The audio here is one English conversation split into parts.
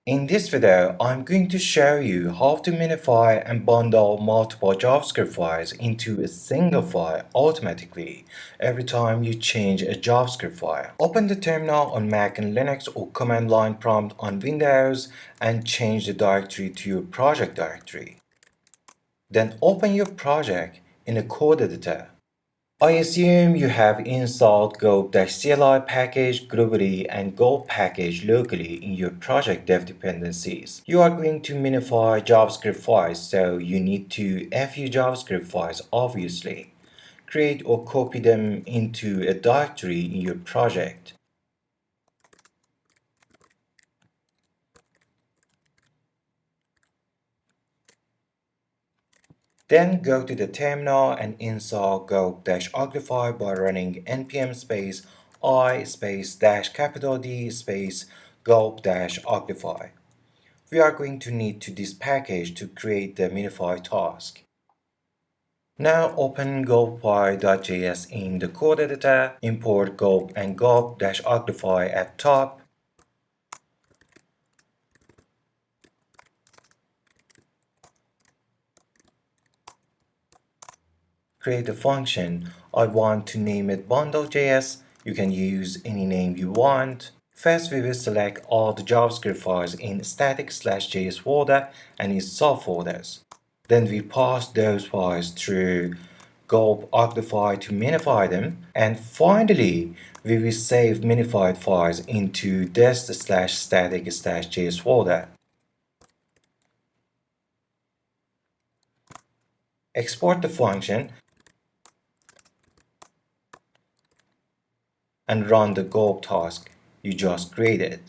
In this video, I'm going to show you how to minify and bundle multiple JavaScript files into a single file automatically every time you change a JavaScript file. Open the terminal on Mac and Linux or command line prompt on Windows and change the directory to your project directory. Then open your project in a code editor. I assume you have installed Gulp-CLI package globally and Gulp package locally in your project dev dependencies. You are going to minify JavaScript files, so you need to FU JavaScript files obviously. Create or copy them into a directory in your project. Then go to the terminal and install gulp-uglify by running npm space I space dash capital D space gulp-uglify. We are going to need to this package to create the Minify task. Now open gulpy.js in the code editor, import gulp and gulp-uglify at top. Create a function. I want to name it bundle.js. You can use any name you want. First, we will select all the JavaScript files in static/js folder and its subfolders. Then we pass those files through gulp-uglify to minify them. And finally, we will save minified files into dest/static/js folder. Export the function and run the Gulp task you just created.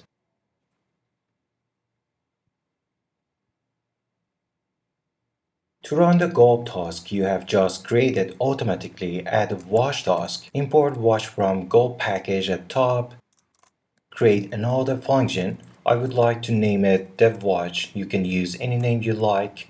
To run the Gulp task you have just created automatically, add a watch task. Import watch from Gulp package at top. Create another function. I would like to name it devWatch. You can use any name you like.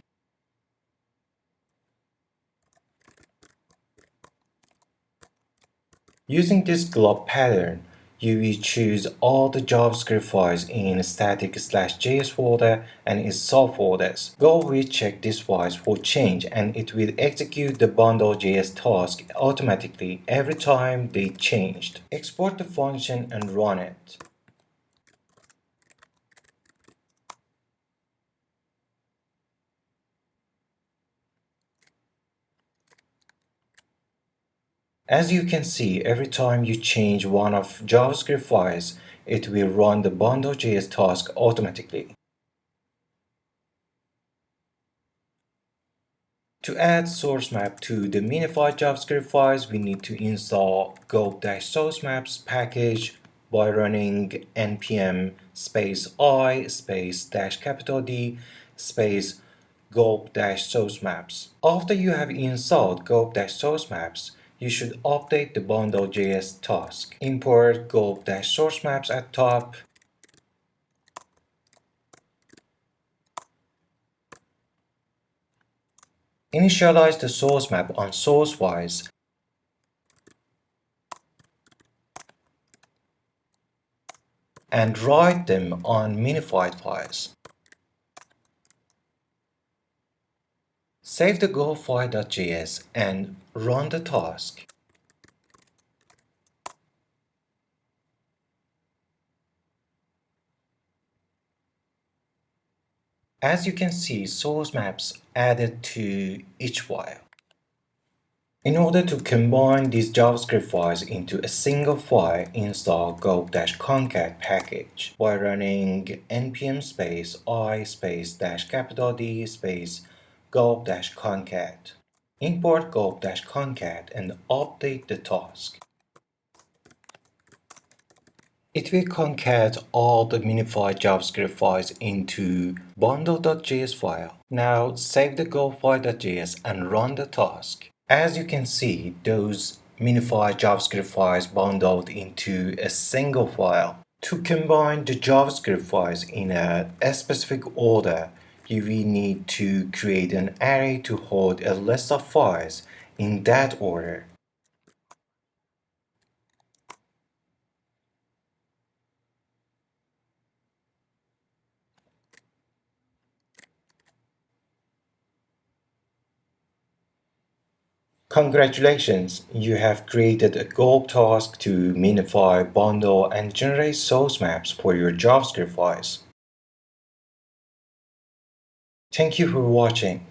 Using this glop pattern, you will choose all the JavaScript files in static/js folder and its subfolders. Go will check these files for change and it will execute the bundle.js task automatically every time they changed. Export the function and run it. As you can see, every time you change one of JavaScript files, it will run the bundle.js task automatically. To add source map to the Minify JavaScript files, we need to install gulp-sourcemaps package by running npm space I space dash capital D space gulp-sourcemaps. After you have installed gulp-sourcemaps, you should update the bundle.js task. Import gulp-sourcemaps at top. Initialize the source map on source files and write them on minified files. Save the gulpy.js and run the task. As you can see, source maps added to each file. In order to combine these JavaScript files into a single file, install gulp-concat package by running npm space I space dash capital D space gulp-concat. Import gulp-concat and update the task. It will concat all the minified JavaScript files into bundle.js file. Now save the gulpy.js and run the task. As you can see, those minified JavaScript files bundled into a single file. To combine the JavaScript files in a specific order, you will need to create an array to hold a list of files in that order. Congratulations, you have created a Gulp task to minify, bundle, and generate source maps for your JavaScript files. Thank you for watching.